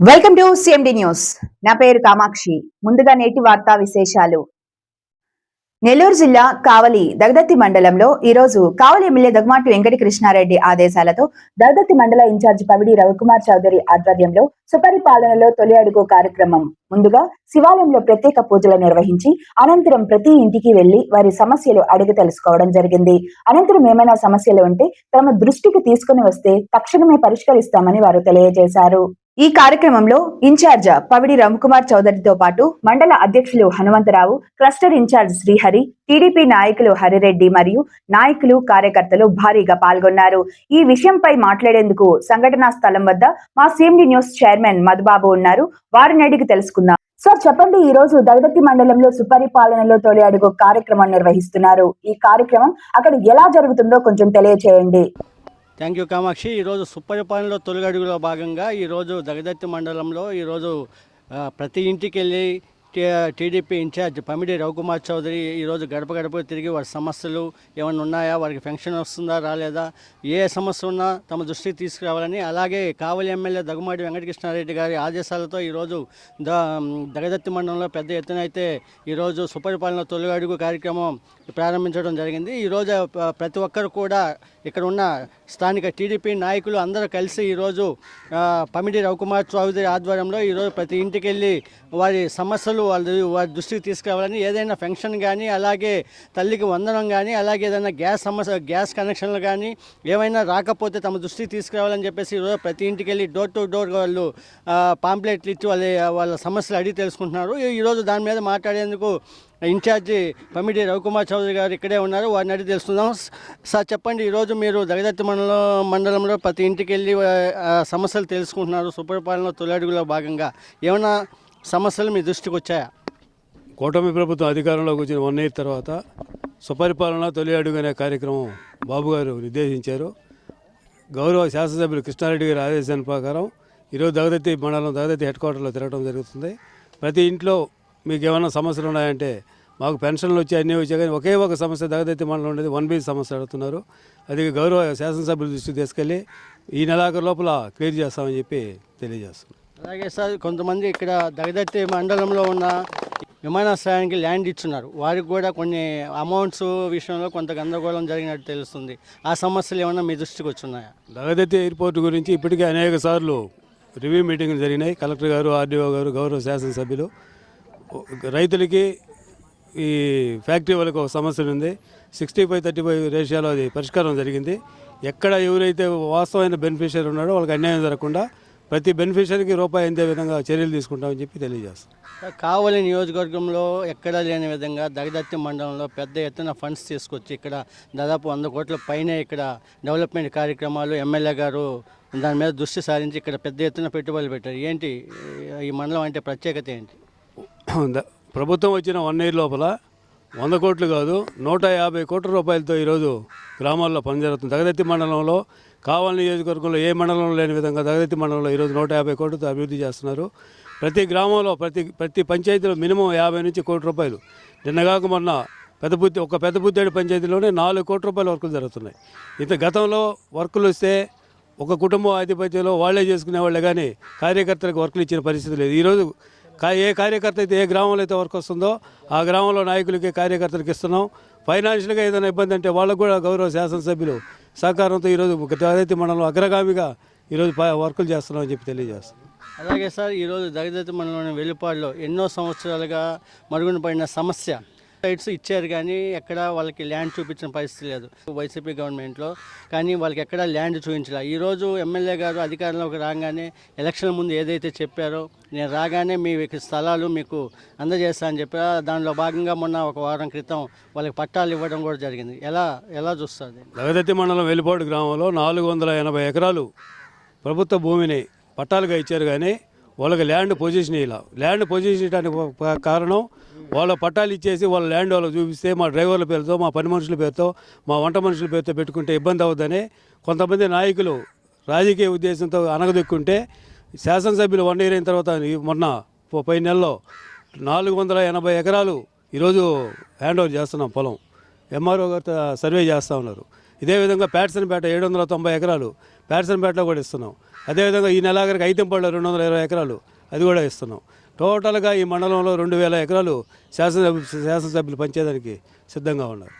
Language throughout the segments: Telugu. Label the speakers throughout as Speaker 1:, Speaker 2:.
Speaker 1: Welcome to CMD news. నా పేరు కామాక్షి. ముందుగా నేటి వార్తా విశేషాలు. నెల్లూరు జిల్లా కావలి దగదత్తి మండలంలో ఈ రోజు కావలి ఎమ్మెల్యే దగ్గుమాటి వెంకట కృష్ణారెడ్డి ఆదేశాలతో దగదత్తి మండల ఇన్ఛార్జి పవిడి రవికుమార్ చౌదరి ఆధ్వర్యంలో సుపరిపాలనలో తొలి అడుగు కార్యక్రమం ముందుగా శివాలయంలో ప్రత్యేక పూజలు నిర్వహించి అనంతరం ప్రతి ఇంటికి వెళ్లి వారి సమస్యలు అడిగి తెలుసుకోవడం జరిగింది. అనంతరం ఏమైనా సమస్యలు ఉంటే తమ దృష్టికి తీసుకుని వస్తే తక్షణమే పరిష్కరిస్తామని వారు తెలియజేశారు. ఈ కార్యక్రమంలో ఇన్ఛార్జ్ పవిడి రవికుమార్ చౌదరితో పాటు మండల అధ్యక్షులు Hanumantharao, cluster in-charge Srihari, TDP నాయకులు హరిరెడ్డి మరియు నాయకులు కార్యకర్తలు భారీగా పాల్గొన్నారు. ఈ విషయంపై మాట్లాడేందుకు సంఘటనా స్థలం వద్ద మా సిఎండి న్యూస్ చైర్మన్ మధుబాబు ఉన్నారు. వారిని అడిగి తెలుసుకుందాం. సార్ చెప్పండి, ఈ రోజు దగదత్తి మండలంలో సుపరిపాలనలో తొలి అడుగు కార్యక్రమం నిర్వహిస్తున్నారు. ఈ కార్యక్రమం అక్కడ ఎలా జరుగుతుందో కొంచెం తెలియచేయండి.
Speaker 2: Thank you Kamakshi. ఈరోజు సుపరిపాలనలో తొలి అడుగులో భాగంగా ఈరోజు దగదత్తి మండలంలో ఈరోజు ప్రతి ఇంటికి వెళ్ళి టీడీపీ ఇన్ఛార్జ్ పమిడి రవికుమార్ చౌదరి ఈరోజు గడప గడప తిరిగి వారి సమస్యలు ఏమైనా ఉన్నాయా, వారికి పెన్షన్ వస్తుందా రాలేదా, ఏ సమస్య ఉన్నా తమ దృష్టికి తీసుకురావాలని, అలాగే కావలి ఎమ్మెల్యే దగ్గుమాటి వెంకటకృష్ణారెడ్డి గారి ఆదేశాలతో ఈరోజు దగదత్తి మండలంలో పెద్ద ఎత్తున అయితే ఈరోజు సుపరిపాలన తొలి అడుగు కార్యక్రమం ప్రారంభించడం జరిగింది. ఈరోజు ప్రతి ఒక్కరు కూడా ఇక్కడ ఉన్న స్థానిక టీడీపీ నాయకులు అందరూ కలిసి ఈరోజు పమిడి రవికుమార్ చౌదరి ఆధ్వర్యంలో ఈరోజు ప్రతి ఇంటికి వెళ్ళి వారి సమస్యలు వారి దృష్టికి తీసుకురావాలని, ఏదైనా ఫంక్షన్ కానీ, అలాగే తల్లికి వందనం కానీ, అలాగే ఏదైనా గ్యాస్ కనెక్షన్లు కానీ ఏమైనా రాకపోతే తమ దృష్టికి తీసుకురావాలని చెప్పేసి ఈరోజు ప్రతి ఇంటికి వెళ్ళి డోర్ టు డోర్ వాళ్ళు పాంప్లెట్లు ఇచ్చి వాళ్ళ సమస్యలు అడిగి తెలుసుకుంటున్నారు. ఈరోజు దాని మీద మాట్లాడేందుకు ఇన్ఛార్జి పమిడి రవికుమార్ చౌదరి గారు ఇక్కడే ఉన్నారు. వారిని అడిగి తెలుసుకుందాం. సార్ చెప్పండి, ఈరోజు మీరు దగదత్తి మండలంలో ప్రతి ఇంటికి వెళ్ళి సమస్యలు తెలుసుకుంటున్నారు. సుపరిపాలన తొలి అడుగులో భాగంగా ఏమైనా సమస్యలు మీ దృష్టికి వచ్చాయా?
Speaker 3: కూటమి ప్రభుత్వం అధికారంలోకి వచ్చిన 1 year తర్వాత సుపరిపాలన తొలి అడుగు అనే కార్యక్రమం బాబు గారు నిర్దేశించారు. గౌరవ శాసనసభ్యులు కృష్ణారెడ్డి గారి ఆదేశాల ప్రకారం ఈరోజు దగదత్తి మండలం దగదత్తి హెడ్ క్వార్టర్లో తిరగడం జరుగుతుంది. ప్రతి ఇంట్లో మీకు ఏమైనా సమస్యలు ఉన్నాయంటే, మాకు పెన్షన్లు వచ్చి అన్నీ వచ్చాయి కానీ ఒకే ఒక సమస్య దగదత్తి మండలం ఉండేది 1B సమస్య అడుగుతున్నారు. అది గౌరవ శాసనసభ్యుల దృష్టికి తీసుకెళ్ళి ఈ నెలాఖరు లోపల క్లియర్ చేస్తామని చెప్పి తెలియజేస్తున్నాం.
Speaker 2: అలాగే సార్, కొంతమంది ఇక్కడ దగదత్తి మండలంలో ఉన్న విమానాశ్రయానికి ల్యాండ్ ఇచ్చున్నారు. వారికి కూడా కొన్ని అమౌంట్స్ విషయంలో కొంత గందరగోళం జరిగినట్టు తెలుస్తుంది. ఆ సమస్యలు ఏమైనా మీ దృష్టికి వచ్చున్నాయా?
Speaker 3: దగదత్తి ఎయిర్పోర్ట్ గురించి ఇప్పటికే అనేక సార్లు రివ్యూ మీటింగ్లు జరిగినాయి. కలెక్టర్ గారు, ఆర్డీఓ గారు, గౌరవ శాసనసభ్యులు. రైతులకి ఈ ఫ్యాక్టరీ వాళ్ళకి ఒక సమస్య ఉంది. 65-35 రేషియోలో అది పరిష్కారం జరిగింది. ఎక్కడ ఎవరైతే వాస్తవమైన బెనిఫిషియరీ ఉన్నాడో వాళ్ళకి అన్యాయం జరగకుండా ప్రతి బెనిఫిషరీకి రూపాయి అందే విధంగా చర్యలు తీసుకుంటామని చెప్పి తెలియజేస్తాం.
Speaker 2: కావలి నియోజకవర్గంలో ఎక్కడా లేని విధంగా దగదత్తి మండలంలో పెద్ద ఎత్తున ఫండ్స్ తీసుకొచ్చి ఇక్కడ దాదాపు 100 కోట్ల పైనే ఇక్కడ డెవలప్మెంట్ కార్యక్రమాలు ఎమ్మెల్యే గారు దాని మీద దృష్టి సారించి ఇక్కడ పెద్ద ఎత్తున పెట్టుబడులు పెట్టారు. ఏంటి ఈ మండలం అంటే ప్రత్యేకత ఏంటి?
Speaker 3: ప్రభుత్వం వచ్చిన 1 year లోపల 100 కోట్లు కాదు 150 కోట్ల రూపాయలతో ఈరోజు గ్రామాల్లో పని జరుగుతుంది. దగదత్తి మండలంలో కావలి నియోజకవర్గంలో ఏ మండలంలో లేని విధంగా దగదత్తి మండలంలో ఈరోజు 150 కోట్లతో అభివృద్ధి చేస్తున్నారు. ప్రతి గ్రామంలో ప్రతి పంచాయతీలో మినిమం 50 నుంచి 1 కోటి రూపాయలు. నిన్నగాక మొన్న పెద్దపుత్తేడు పంచాయతీలోనే 4 కోట్ల రూపాయల వర్కులు జరుగుతున్నాయి. ఇంత గతంలో వర్కులు వస్తే ఒక కుటుంబం ఆధిపత్యంలో వాళ్లే చేసుకునేవాళ్ళే కానీ కార్యకర్తలకు వర్కులు ఇచ్చిన పరిస్థితి లేదు. ఈరోజు ఏ కార్యకర్త అయితే ఏ గ్రామంలో అయితే వర్క్ వస్తుందో ఆ గ్రామంలో నాయకులకి కార్యకర్తలకు ఇస్తున్నాం. ఫైనాన్షియల్గా ఏదైనా ఇబ్బంది అంటే వాళ్ళకు కూడా గౌరవ శాసనసభ్యులు సహకారంతో ఈరోజు దగదత్తి మండలంలో అగ్రగామిగా ఈరోజు వర్కులు చేస్తున్నామని చెప్పి తెలియజేస్తున్నాం.
Speaker 2: అలాగే సార్, ఈరోజు దగదత్తి మండలంలోని వెలుపాడులో ఎన్నో సంవత్సరాలుగా మరుగున పడిన సమస్య సైట్స్ ఇచ్చారు కానీ ఎక్కడ వాళ్ళకి ల్యాండ్ చూపించిన పరిస్థితి లేదు వైసీపీ గవర్నమెంట్లో. కానీ వాళ్ళకి ఎక్కడ ల్యాండ్ చూపించలే. ఈరోజు ఎమ్మెల్యే గారు అధికారంలోకి రాగానే ఎలక్షన్ ముందు ఏదైతే చెప్పారో, నేను రాగానే మీ స్థలాలు మీకు అందజేస్తా అని చెప్పారు. దానిలో భాగంగా మొన్న 1 వారం క్రితం వాళ్ళకి పట్టాలు ఇవ్వడం కూడా జరిగింది. ఎలా చూస్తుంది?
Speaker 3: దగదత్తి మండలం వెలుపాడు గ్రామంలో 480 ఎకరాలు ప్రభుత్వ భూమిని పట్టాలుగా ఇచ్చారు కానీ వాళ్ళకి ల్యాండ్ పొజిషన్ ఇలా. ల్యాండ్ పొజిషన్ ఇవ్వడానికి కారణం వాళ్ళ పట్టాలు ఇచ్చేసి వాళ్ళ ల్యాండ్ వాళ్ళకి చూపిస్తే మా డ్రైవర్ల పేరుతో, మా పని మనుషుల పేరుతో, మా వంట మనుషుల పేరుతో పెట్టుకుంటే ఇబ్బంది అవుతుందని కొంతమంది నాయకులు రాజకీయ ఉద్దేశంతో అనగదొక్కుంటే శాసనసభ్యులు 1 year అయిన తర్వాత మొన్న 10 నెలల్లో 480 ఎకరాలు ఈరోజు హ్యాండ్ ఓవర్ చేస్తున్నాం. పొలం ఎంఆర్ఓ గారితో సర్వే చేస్తూ ఉన్నారు. ఇదే విధంగా ప్యాట్సన్పేట 790 ఎకరాలు ప్యాట్సన్పేటలో కూడా ఇస్తున్నాం. అదేవిధంగా ఈ నెలాఖరికి ఐతంపల్లిలో 220 ఎకరాలు అది కూడా ఇస్తున్నాం. టోటల్గా ఈ మండలంలో 2000 ఎకరాలు శాసనసభ్యులు పంచేదానికి సిద్ధంగా ఉన్నారు.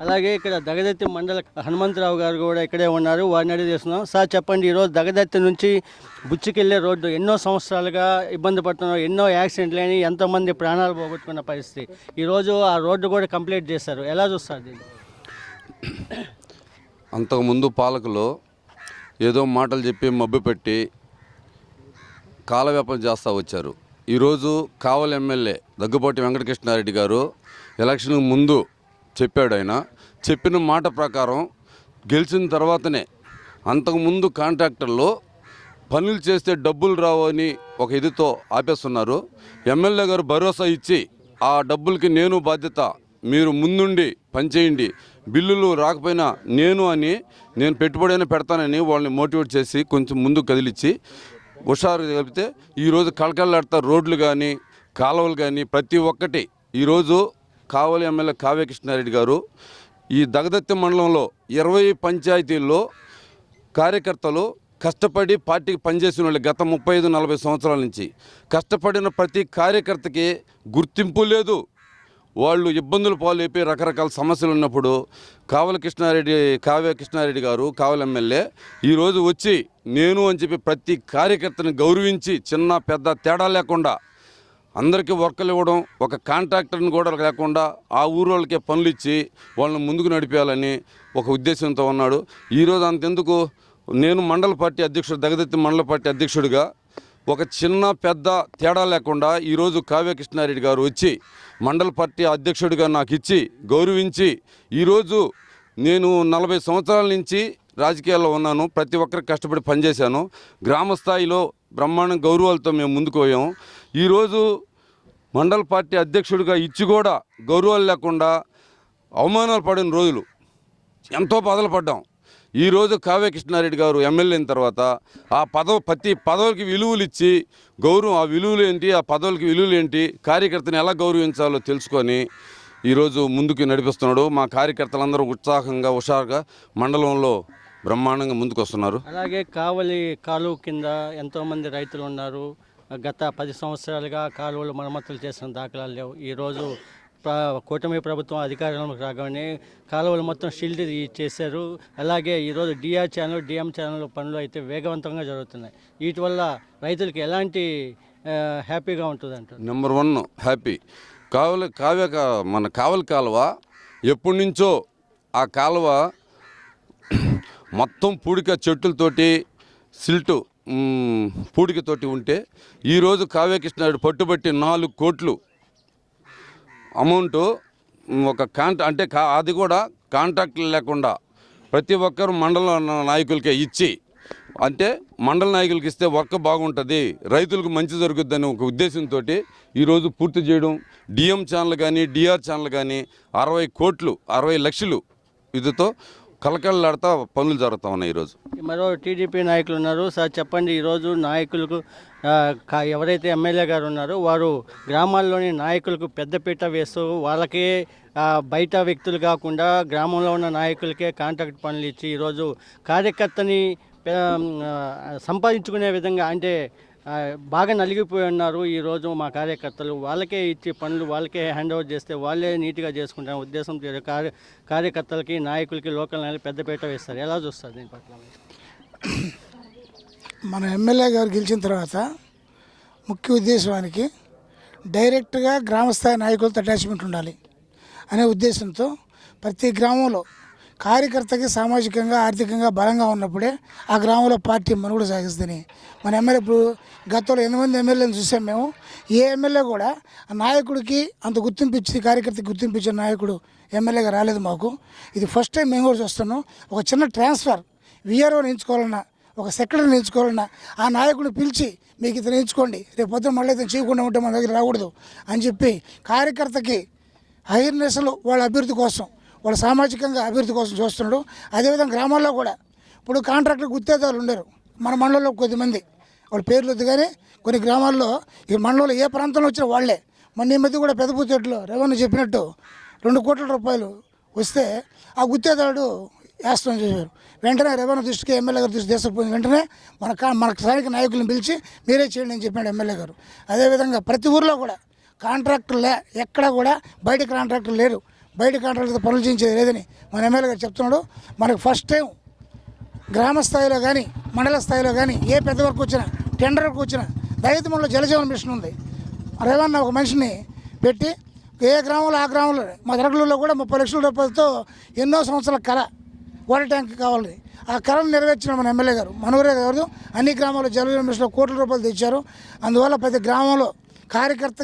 Speaker 2: అలాగే ఇక్కడ దగదత్తి మండల హనుమంతరావు గారు కూడా ఇక్కడే ఉన్నారు. వారిని అడిగి చేస్తున్నాం. సార్ చెప్పండి, ఈరోజు దగదత్తి నుంచి బుచ్చికెళ్ళే రోడ్డు ఎన్నో సంవత్సరాలుగా ఇబ్బంది పడుతున్నారు, ఎన్నో యాక్సిడెంట్లు అని ఎంతోమంది ప్రాణాలు పోగొట్టుకున్న పరిస్థితి. ఈరోజు ఆ రోడ్డు కూడా కంప్లీట్ చేశారు. ఎలా చూస్తారు దీన్ని?
Speaker 4: అంతకుముందు పాలకులు ఏదో మాటలు చెప్పి మభ్యపెట్టి కాలవ్యాపం చేస్తూ వచ్చారు. ఈరోజు కావలి ఎమ్మెల్యే దగ్గుబాటి వెంకటకృష్ణారెడ్డి గారు ఎలక్షన్ ముందు చెప్పాడు. ఆయన చెప్పిన మాట ప్రకారం గెలిచిన తర్వాతనే అంతకుముందు కాంట్రాక్టర్లు పనులు చేస్తే డబ్బులు రావు అని ఒక ఇదితో ఆపేస్తున్నారు. ఎమ్మెల్యే గారు భరోసా ఇచ్చి ఆ డబ్బులకి నేను బాధ్యత, మీరు ముందుండి పనిచేయండి, బిల్లులు రాకపోయినా నేను పెట్టుబడి అయినా పెడతానని వాళ్ళని మోటివేట్ చేసి కొంచెం ముందు కదిలిచ్చి హుషారు కలిపితే ఈరోజు కళకళలాడుతా రోడ్లు కానీ కాలువలు కానీ ప్రతి ఒక్కటి. ఈరోజు కావలి ఎమ్మెల్యే కావ్య కృష్ణారెడ్డి గారు ఈ దగదత్తి మండలంలో 20 పంచాయతీల్లో కార్యకర్తలు కష్టపడి పార్టీకి పనిచేసిన వాళ్ళు గత 35-40 సంవత్సరాల నుంచి కష్టపడిన ప్రతి కార్యకర్తకి గుర్తింపు లేదు. వాళ్ళు ఇబ్బందులు పాలైపోయి రకరకాల సమస్యలు ఉన్నప్పుడు కావ్య కృష్ణారెడ్డి గారు కావలి ఎమ్మెల్యే ఈరోజు వచ్చి నేను అని చెప్పి ప్రతి కార్యకర్తని గౌరవించి చిన్న పెద్ద తేడా లేకుండా అందరికీ వర్కలు ఇవ్వడం, ఒక కాంట్రాక్టర్ని కూడా లేకుండా ఆ ఊరు వాళ్ళకే పనులు ఇచ్చి వాళ్ళని ముందుకు నడిపేయాలని ఒక ఉద్దేశంతో ఉన్నాడు. ఈరోజు అంతెందుకు, నేను మండల పార్టీ అధ్యక్షుడు, దగదత్తి మండల పార్టీ అధ్యక్షుడిగా ఒక చిన్న పెద్ద తేడా లేకుండా ఈరోజు కావ్య కృష్ణారెడ్డి గారు వచ్చి మండల పార్టీ అధ్యక్షుడిగా నాకు ఇచ్చి గౌరవించి ఈరోజు నేను 40 సంవత్సరాల నుంచి రాజకీయాల్లో ఉన్నాను. ప్రతి ఒక్కరికి కష్టపడి పనిచేశాను. గ్రామ స్థాయిలో బ్రహ్మాండం గౌరవాలతో మేము ముందుకు పోయాము. ఈరోజు మండల పార్టీ అధ్యక్షుడిగా ఇచ్చి కూడా గౌరవాలు లేకుండా అవమానాలు పడిన రోజులు ఎంతో బాధలు పడ్డాం. ఈరోజు కావ్య కృష్ణారెడ్డి గారు ఎమ్మెల్యే అయిన తర్వాత ఆ ప్రతి పదవులకి విలువలు ఇచ్చి గౌరవం, ఆ విలువలు ఏంటి, ఆ పదవులకి విలువలు ఏంటి, కార్యకర్తని ఎలా గౌరవించాలో తెలుసుకొని ఈరోజు ముందుకు నడిపిస్తున్నాడు. మా కార్యకర్తలందరూ ఉత్సాహంగా హుషారుగా మండలంలో బ్రహ్మాండంగా ముందుకు వస్తున్నారు.
Speaker 2: అలాగే కావలి కాలువ కింద ఎంతోమంది రైతులు ఉన్నారు. గత 10 సంవత్సరాలుగా కాలువలు మరమ్మతులు చేసిన దాఖలాలు లేవు. ఈరోజు కూటమి ప్రభుత్వం అధికారంలోకి రాగానే కాలువలు మొత్తం షీల్డ్ చేశారు. అలాగే ఈరోజు డిఆర్ ఛానల్, డిఎం ఛానల్ పనులు అయితే వేగవంతంగా జరుగుతున్నాయి. వీటి వల్ల రైతులకి ఎలాంటి హ్యాపీగా ఉంటుంది అంటారు?
Speaker 4: Number 1 happy. మన కావలి కాలువ ఎప్పటి నుంచో ఆ కాలువ మొత్తం పూడిక చెట్టులతోటి సిల్టు పూడికతోటి ఉంటే ఈరోజు కావ్య కృష్ణారెడ్డి పట్టుబట్టి 4 కోట్లు అమౌంట్ ఒక అంటే అది కూడా కాంట్రాక్ట్లు లేకుండా ప్రతి ఒక్కరు మండల నాయకులకే ఇచ్చి, అంటే మండల నాయకులకి ఇస్తే వర్క్ బాగుంటుంది, రైతులకు మంచి జరుగుతుందని ఒక ఉద్దేశంతో ఈరోజు పూర్తి చేయడం. డిఎం ఛానల్ కానీ డిఆర్ ఛానల్ కానీ 60 కోట్లు 60 లక్షలు ఇదితో కలకలలాడుతూ పనులు జరుగుతూ ఉన్నాయి. ఈరోజు
Speaker 2: మరో టీడీపీ నాయకులు ఉన్నారు. సార్ చెప్పండి, ఈరోజు నాయకులకు ఎవరైతే ఎమ్మెల్యే గారు ఉన్నారో వారు గ్రామాల్లోని నాయకులకు పెద్దపీట వేస్తూ వాళ్ళకే బయట వ్యక్తులు కాకుండా గ్రామంలో ఉన్న నాయకులకే కాంట్రాక్ట్ పనులు ఇచ్చి ఈరోజు కార్యకర్తని సంపాదించుకునే విధంగా, అంటే బాగా నలిగిపోయి ఉన్నారు. ఈరోజు మా కార్యకర్తలు వాళ్ళకే ఇచ్చి పనులు వాళ్ళకే హ్యాండ్ ఓవర్ చేస్తే వాళ్ళే నీట్గా చేసుకుంటారు ఉద్దేశం. కార్యకర్తలకి నాయకులకి లోకల్ నాయకులు పెద్దపీట వేస్తారు. ఎలా చూస్తారు దీని పట్ల?
Speaker 5: మన ఎమ్మెల్యే గారు గెలిచిన తర్వాత ముఖ్య ఉద్దేశానికి డైరెక్ట్గా గ్రామస్థాయి నాయకులతో అటాచ్మెంట్ ఉండాలి అనే ఉద్దేశంతో ప్రతి గ్రామంలో కార్యకర్తకి సామాజికంగా ఆర్థికంగా బలంగా ఉన్నప్పుడే ఆ గ్రామంలో పార్టీ మనుగడ సాగిస్తుందని మన ఎమ్మెల్యే ఇప్పుడు గతంలో 8 మంది ఎమ్మెల్యేలను చూసాం మేము. ఏ ఎమ్మెల్యే కూడా ఆ నాయకుడికి అంత గుర్తింపు కార్యకర్తకి గుర్తింపించిన నాయకుడు ఎమ్మెల్యేగా రాలేదు మాకు. ఇది ఫస్ట్ టైం మేము కూడా చూస్తున్నాం. ఒక చిన్న ట్రాన్స్ఫర్ విఆర్ఓని ఎంచుకోవాలన్నా, ఒక సెక్రటరీని ఎంచుకోవాలన్నా ఆ నాయకుడిని పిలిచి మీకు ఇతను ఎంచుకోండి, రేపు పొద్దున మళ్ళీ ఇతను చేయకుండా ఉంటే మన దగ్గర రాకూడదు అని చెప్పి కార్యకర్తకి అవేర్నెస్లు వాళ్ళ అభివృద్ధి కోసం, వాళ్ళ సామాజికంగా అభివృద్ధి కోసం చూస్తున్నాడు. అదేవిధంగా గ్రామాల్లో కూడా ఇప్పుడు కాంట్రాక్టర్ గుత్తేదారులు ఉండరు మన మండలంలో కొద్దిమంది, వాళ్ళ పేర్లు వద్దు కానీ కొన్ని గ్రామాల్లో ఈ మండలంలో ఏ ప్రాంతంలో వచ్చినా వాళ్ళే. మొన్న ఈ మధ్య కూడా పెద్దపూతేట్లో రెవెన్యూ చెప్పినట్టు 2 కోట్ల రూపాయలు వస్తే ఆ గుత్తేదారుడు వేస్తామని చెప్పారు. వెంటనే రెవెన్యూ దృష్టికి ఎమ్మెల్యే గారు దృష్టి తీసుకుపోయిన వెంటనే మన స్థానిక నాయకులను పిలిచి మీరే చేయండి అని చెప్పాడు ఎమ్మెల్యే గారు. అదేవిధంగా ప్రతి ఊర్లో కూడా కాంట్రాక్టర్లే, ఎక్కడ కూడా బయట కాంట్రాక్టర్ లేరు, బయట కాంట్రాక్టర్తో పనులు చేయించేది లేదని మన ఎమ్మెల్యే గారు చెప్తున్నాడు. మనకు ఫస్ట్ టైం గ్రామ స్థాయిలో కానీ మండల స్థాయిలో కానీ ఏ పెద్ద వర్క్ వచ్చినా టెండర్ వర్క్ వచ్చినా దళిత మండలం జలజీవన మిషన్ ఉంది. రేవన్న ఒక మనిషిని పెట్టి ఏ గ్రామంలో ఆ గ్రామంలో మా దరగలూరులో కూడా 30 లక్షల రూపాయలతో ఎన్నో సంవత్సరాల కళ వాటర్ ట్యాంక్ కావాలి. ఆ కళను నెరవేర్చిన మన ఎమ్మెల్యే గారు మనవరే కాదు, అన్ని గ్రామాల్లో జలజీవన మిషన్లో కోట్ల రూపాయలు తెచ్చారు. అందువల్ల ప్రతి గ్రామంలో కార్యకర్త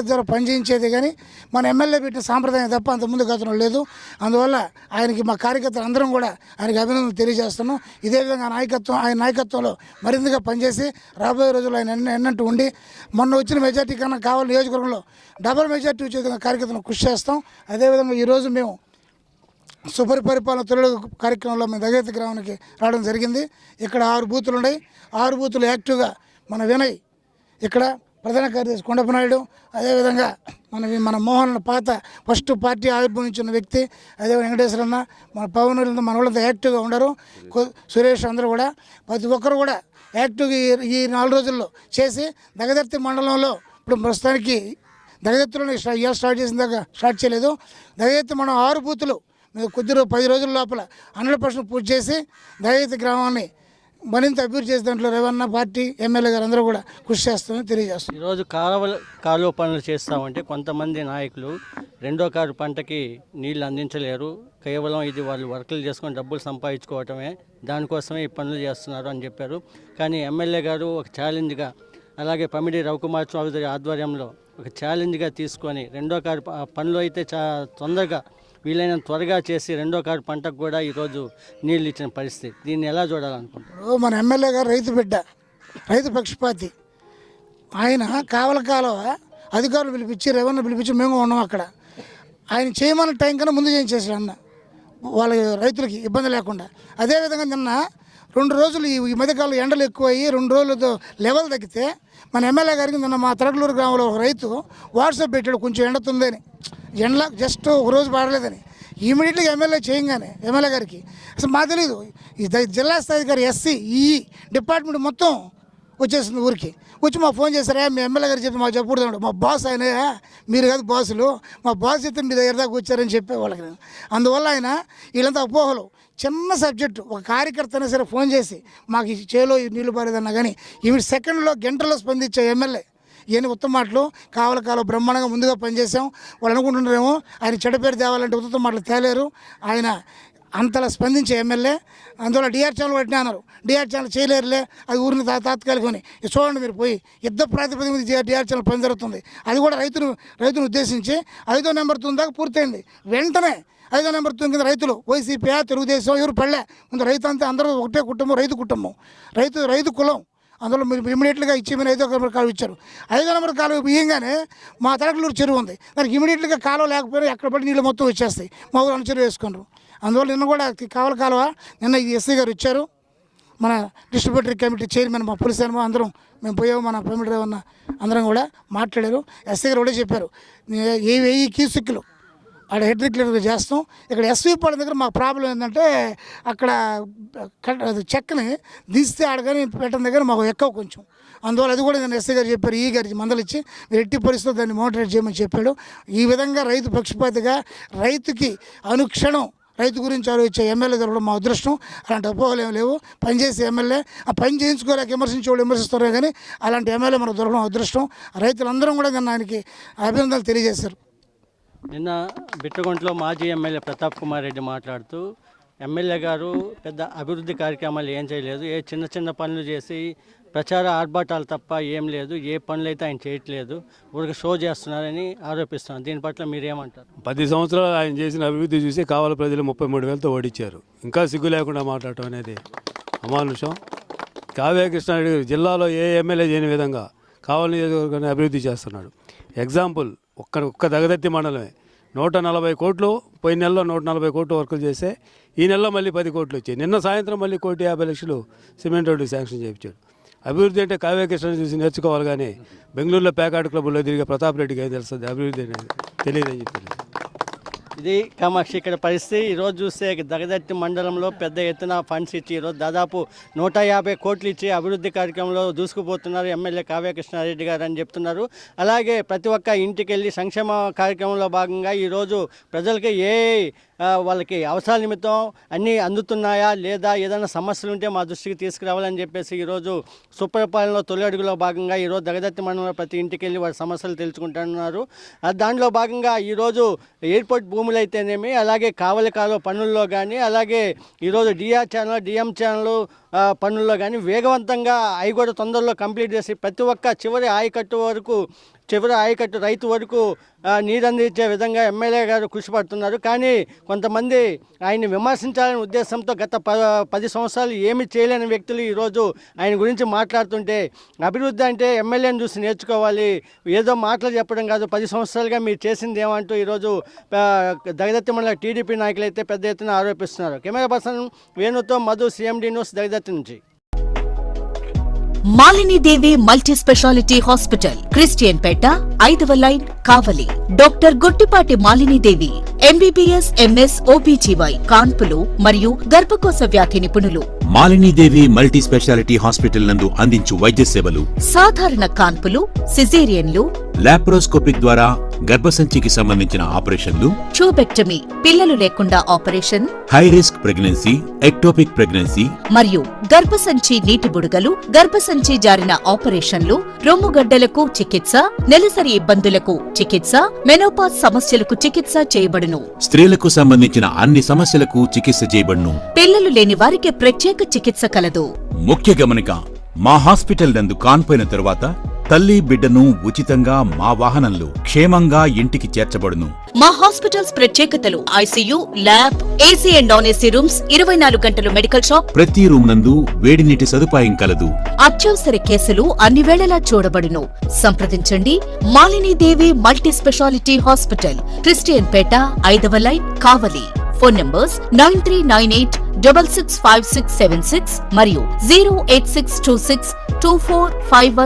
Speaker 5: ద్వారా పనిచేయించేది కానీ మన ఎమ్మెల్యే పెట్టిన సాంప్రదాయం తప్ప అంతకుముందు గతంలో లేదు. అందువల్ల ఆయనకి మా కార్యకర్తలు అందరం కూడా ఆయనకి అభినందనలు తెలియజేస్తున్నాం. ఇదే విధంగా ఆయన నాయకత్వంలో మరింతగా పనిచేసి రాబోయే రోజుల్లో ఆయన ఎన్నట్టు ఉండి మొన్న వచ్చిన మెజార్టీ కన్నా కావాలి నియోజకవర్గంలో డబుల్ మెజార్టీ వచ్చే విధంగా కార్యకర్తలను కృషి చేస్తాం. అదేవిధంగా ఈరోజు మేము సుపరిపాలన తొలి కార్యక్రమంలో మేము దగేతి గ్రామానికి రావడం జరిగింది. ఇక్కడ 6 బూతులు ఉన్నాయి. 6 బూతులు యాక్టివ్గా మన వినయ్, ఇక్కడ ప్రధాన కార్యదర్శి కొండపనాయుడు, అదేవిధంగా మన మోహన్ పాత ఫస్ట్ పార్టీ ఆవిర్భవించిన వ్యక్తి, అదే వెంకటేశ్వరన్న, మన పవన్ మన వాళ్ళంతా యాక్టివ్గా ఉండరు. సురేష్ అందరూ కూడా ప్రతి ఒక్కరు కూడా యాక్టివ్గా ఈ 4 రోజుల్లో చేసి దగదర్తి మండలంలో ఇప్పుడు ప్రస్తుతానికి దగదర్తిలోనే స్టార్ట్ చేసిన దాకా స్టార్ట్ చేయలేదు. దగదర్తి మనం 6 బూతులు కొద్ది 10 రోజుల లోపల 100% పూర్తి చేసి దగదర్తి గ్రామాన్ని మరింత అభివృద్ధి చేసే దాంట్లో రేవన్న పార్టీ ఎమ్మెల్యే గారు అందరూ కూడా కృషి చేస్తామని తెలియజేస్తాం.
Speaker 2: ఈరోజు కాలువ పనులు చేస్తామంటే కొంతమంది నాయకులు రెండో కారు పంటకి నీళ్లు అందించలేరు, కేవలం ఇది వాళ్ళు వర్కులు చేసుకొని డబ్బులు సంపాదించుకోవటమే, దానికోసమే ఈ పనులు చేస్తున్నారు అని చెప్పారు. కానీ ఎమ్మెల్యే గారు ఒక ఛాలెంజ్గా, అలాగే పమిడి రవికుమార్ చౌదరి ఆధ్వర్యంలో ఒక ఛాలెంజ్గా తీసుకొని రెండో కారు పనులు అయితే తొందరగా వీలైనంత త్వరగా చేసి రెండో కారు పంటకు కూడా ఈరోజు నీళ్ళు ఇచ్చిన పరిస్థితి. దీన్ని ఎలా చూడాలనుకుంటున్నారు?
Speaker 5: మన ఎమ్మెల్యే గారు రైతు బిడ్డ, రైతు పక్షపాతి. ఆయన కాలువ అధికారులు పిలిపించి రెవెన్యూ పిలిపించి మేము ఉన్నాం అక్కడ. ఆయన చేయమన్న టైం కన్నా ముందు చేయించేసాడు అన్న, వాళ్ళ రైతులకి ఇబ్బంది లేకుండా. అదేవిధంగా నిన్న 2 రోజులు ఈ మధ్యకాలంలో ఎండలు ఎక్కువయ్యి 2 రోజులతో లెవెల్ తగ్గితే మన ఎమ్మెల్యే గారికి నిన్న మా తరగలూరు గ్రామంలో ఒక రైతు వాట్సాప్ పెట్టాడు, కొంచెం ఎండుతుందని, ఎండలో జస్ట్ ఒక రోజు పాడలేదని. ఇమీడియట్గా ఎమ్మెల్యే గారికి అసలు మాకు తెలీదు, ఈ జిల్లా స్థాయి అధికారి ఎస్సీ ఈ డిపార్ట్మెంట్ మొత్తం వచ్చేసింది ఊరికి. వచ్చి మా ఫోన్ చేశారా, మీ ఎమ్మెల్యే గారు చెప్పి మాకు చెప్పకూడదు, మా బాస్ ఆయన, మీరు కాదు బాసులు, మా బాస్ చెప్తే మీ దగ్గర దాకా వచ్చారని చెప్పే వాళ్ళకి నేను. అందువల్ల ఆయన వీళ్ళంతా అపోహలు. చిన్న సబ్జెక్టు ఒక కార్యకర్త అయినా సరే ఫోన్ చేసి మాకు ఈ చేలో నీళ్లు పారేదన్నా కానీ ఇవి సెకండ్లో గంటల్లో స్పందించే ఎమ్మెల్యే. ఇవన్నీ ఉత్తమ మాటలు. కాలువ బ్రహ్మాండంగా ముందుగా పనిచేసాం. వాళ్ళు అనుకుంటున్నారేమో ఆయన చెడ్డ పేరు తేవాలంటే ఉత్తమ మాటలు తేలేరు. ఆయన అంతలా స్పందించే ఎమ్మెల్యే. అందువల్ల డిఆర్ ఛానల్ పెట్టినా అన్నారు, డిఆర్ ఛానల్ చేయలేరులే, అది ఊరిని తాత్కాలికమని. చూడండి మీరు పోయి యుద్ధ ప్రాతిపదిక మీద డిఆర్ ఛానల్ పని జరుగుతుంది. అది కూడా రైతును ఉద్దేశించి 5వ నెంబర్ 9 దాకా పూర్తయింది. వెంటనే 5వ నెంబర్ 9 కింద రైతులు వైసీపీ తెలుగుదేశం ఎవరు పడలే. ముందు రైతు అంతా అందరూ ఒకటే కుటుంబం, రైతు కులం. అందులో మీరు ఇమీడియట్గా ఇచ్చేమని 5వ నెంబర్ కాలువ ఇచ్చారు. 5వ నెంబర్ కాలువ బియ్యంగానే మా తరగలూరు చెరువు ఉంది, దానికి ఇమీడియట్గా కాలువ లేకపోయినా ఎక్కడ పడి నీళ్ళు మొత్తం వచ్చేస్తాయి. మా ఊరు చెరువు వేసుకున్నారు. అందువల్ల నిన్న కూడా కాలువ నిన్న ఎస్సీ గారు ఇచ్చారు. మన డిస్ట్రిబ్యూటరీ కమిటీ చైర్మన్ మా పులిస్ అందరం మేము పోయాము, మన పమిడి రేవన్న అందరం కూడా మాట్లాడారు. ఎస్సీ గారు కూడా చెప్పారు 1000 క్యూసెక్కులు ఆడ హెడ్ క్లియర్గా చేస్తాం. ఇక్కడ ఎస్వీ పాలెం దగ్గర మా ప్రాబ్లం ఏంటంటే అక్కడ చెక్కని తీస్తే ఆడగాని పెట్టడం దగ్గర మాకు ఎక్కువ కొంచెం. అందువల్ల అది కూడా నేను ఎస్ఐ గారు చెప్పారు, ఈ గారికి మందలిచ్చి ఎట్టి పరిస్థితుల్లో దాన్ని మోటివేట్ చేయమని చెప్పాడు. ఈ విధంగా రైతు పక్షపాతిగా రైతుకి అనుక్షణం రైతు గురించి ఆలోచించే ఎమ్మెల్యే దొరకడం మా అదృష్టం. అలాంటి అపోహలు ఏమి లేవు. పనిచేసే ఎమ్మెల్యే ఆ పని చేయించుకోలేక విమర్శించేవాళ్ళు విమర్శిస్తారే కానీ అలాంటి ఎమ్మెల్యే మనకు దొరకడం అదృష్టం. రైతులందరం కూడా నిన్న ఆయనకి అభినందనలు తెలియజేశారు.
Speaker 2: నిన్న బిట్టగుంటలో మాజీ ఎమ్మెల్యే ప్రతాప్ కుమార్ రెడ్డి మాట్లాడుతూ ఎమ్మెల్యే గారు పెద్ద అభివృద్ధి కార్యక్రమాలు ఏం చేయలేదు, ఏ చిన్న పనులు చేసి ప్రచార ఆర్భాటాలు తప్ప ఏం లేదు, ఏ పనులు అయితే ఆయన చేయట్లేదు, ఊరికి షో చేస్తున్నారని ఆరోపిస్తున్నారు. దీని పట్ల మీరేమంటారు?
Speaker 3: 10 సంవత్సరాలు ఆయన చేసిన అభివృద్ధి చూసి కావాలి ప్రజలు 33,000తో ఓడించారు. ఇంకా సిగ్గు లేకుండా మాట్లాడటం అనేది అమానుషం. కావ్య కృష్ణారెడ్డి గారు జిల్లాలో ఏ ఎమ్మెల్యే చేయని విధంగా కావాలి నియోజకవర్గాన్ని అభివృద్ధి చేస్తున్నాడు. ఎగ్జాంపుల్ ఒక్క దగదత్తి మండలమే 140 కోట్లు, పోయిన నెలలో 140 కోట్లు వర్కులు చేస్తే ఈ నెలలో మళ్ళీ 10 కోట్లు వచ్చాయి. నిన్న సాయంత్రం మళ్ళీ 1,50,00,000 సిమెంట్ రోడ్డు శాంక్షన్ చేయించాడు. అభివృద్ధి అంటే కావ్యకృష్ణ చూసి నేర్చుకోవాలి కానీ బెంగళూరులో ప్యాకాట్ క్లబ్లో తిరిగే ప్రతాప్ రెడ్డికి ఏం తెలుస్తుంది అభివృద్ధి అనేది తెలియదని చెప్పారు.
Speaker 2: ఇది కామాక్షి ఇక్కడ పరిస్థితి. ఈరోజు చూస్తే దగదత్తి మండలంలో పెద్ద ఎత్తున ఫండ్స్ ఇచ్చి ఈరోజు దాదాపు 150 కోట్లు ఇచ్చి అభివృద్ధి కార్యక్రమంలో దూసుకుపోతున్నారు ఎమ్మెల్యే కావ్య కృష్ణారెడ్డి గారు అని చెప్తున్నారు. అలాగే ప్రతి ఒక్క ఇంటికి వెళ్ళి సంక్షేమ కార్యక్రమంలో భాగంగా ఈరోజు ప్రజలకి వాళ్ళకి అవసరాల నిమిత్తం అన్నీ అందుతున్నాయా లేదా, ఏదైనా సమస్యలు ఉంటే మా దృష్టికి తీసుకురావాలని చెప్పేసి ఈరోజు సుపరిపాలనలో తొలి అడుగులో భాగంగా ఈరోజు దగదత్తి మండలంలో ప్రతి ఇంటికి వెళ్ళి వారి సమస్యలు తెలుసుకుంటున్నారు. దాంట్లో భాగంగా ఈరోజు ఎయిర్పోర్ట్ భూములు అయితేనేమి, అలాగే కావలి కాలువ పనుల్లో కానీ, అలాగే ఈరోజు డిఎం ఛానల్ పనుల్లో కానీ వేగవంతంగా అవి కూడా తొందరలో కంప్లీట్ చేసి ప్రతి ఒక్క చివరి ఆయకట్టు రైతు వరకు నీరు అందించే విధంగా ఎమ్మెల్యే గారు కృషి పడుతున్నారు. కానీ కొంతమంది ఆయన్ని విమర్శించాలనే ఉద్దేశంతో గత 10 సంవత్సరాలు ఏమి చేయలేని వ్యక్తులు ఈరోజు ఆయన గురించి మాట్లాడుతుంటే, అభివృద్ధి అంటే ఎమ్మెల్యేని చూసి నేర్చుకోవాలి, ఏదో మాటలు చెప్పడం కాదు, 10 సంవత్సరాలుగా మీరు చేసింది ఏమంటూ ఈరోజు దగదత్తి మండల టీడీపీ నాయకులు అయితే పెద్ద ఎత్తున ఆరోపిస్తున్నారు. కెమెరా పర్సన్ వేణుతో మధు, CMD న్యూస్, దగదత్తి నుంచి.
Speaker 6: Malini Devi multi speciality hospital, Christian Peta, 5వ line, Kavali. Doctor Guttipati Malini Devi MBBS MS OBGY కాన్పులు మరియు గర్భకోశ వ్యాధి నిపుణులు.
Speaker 7: మాలినీదేవి మల్టీ స్పెషాలిటీ హాస్పిటల్ నందు అందించు వైద్య సేవలు:
Speaker 6: సాధారణ కాన్పులు, సిజేరియన్లు,
Speaker 7: లాప్రోస్కోపిక్ ద్వారా గర్భసంచికి సంబంధించిన ఆపరేషన్లు,
Speaker 6: ట్యూబెక్టమీ పిల్లలు లేకుండా operation,
Speaker 7: high risk pregnancy, ectopic pregnancy
Speaker 6: మరియు గర్భసంచి నీటి బుడగలు, గర్భసంచి జారిన ఆపరేషన్లు, రొమ్ముగడ్డలకు చికిత్స, నెలసరి ఇబ్బందులకు చికిత్స, మెనోపాజ్ సమస్యలకు చికిత్స చేయబడును.
Speaker 7: స్త్రీలకు సంబంధించిన అన్ని సమస్యలకు చికిత్స చేయబడును.
Speaker 6: పిల్లలు లేని వారికి ప్రత్యేక చికిత్స కలదు.
Speaker 7: ముఖ్య గమనిక: మా హాస్పిటల్ నందు కాన్పోయిన తరువాత తల్లి బిడ్డను ఉచితంగా మా వాహనంలో క్షేమంగా ఇంటికి చేర్చబడును.
Speaker 6: మా హాస్పిటల్స్ ప్రత్యేకతలు: ICU, lab, AC and non AC rooms, 24 గంటలు మెడికల్ షాప్,
Speaker 7: ప్రతి రూమ్ నందు వేడి నీటి సదుపాయం కలదు.
Speaker 6: అత్యవసర కేసులు అన్ని వేళలా చూడబడును. సంప్రదించండి. Malini Devi multi speciality hospital, Christian Peta, 5వ లైన్, కావలి. ఫోన్ నంబర్స్ 9398665676 మరియు 086262451.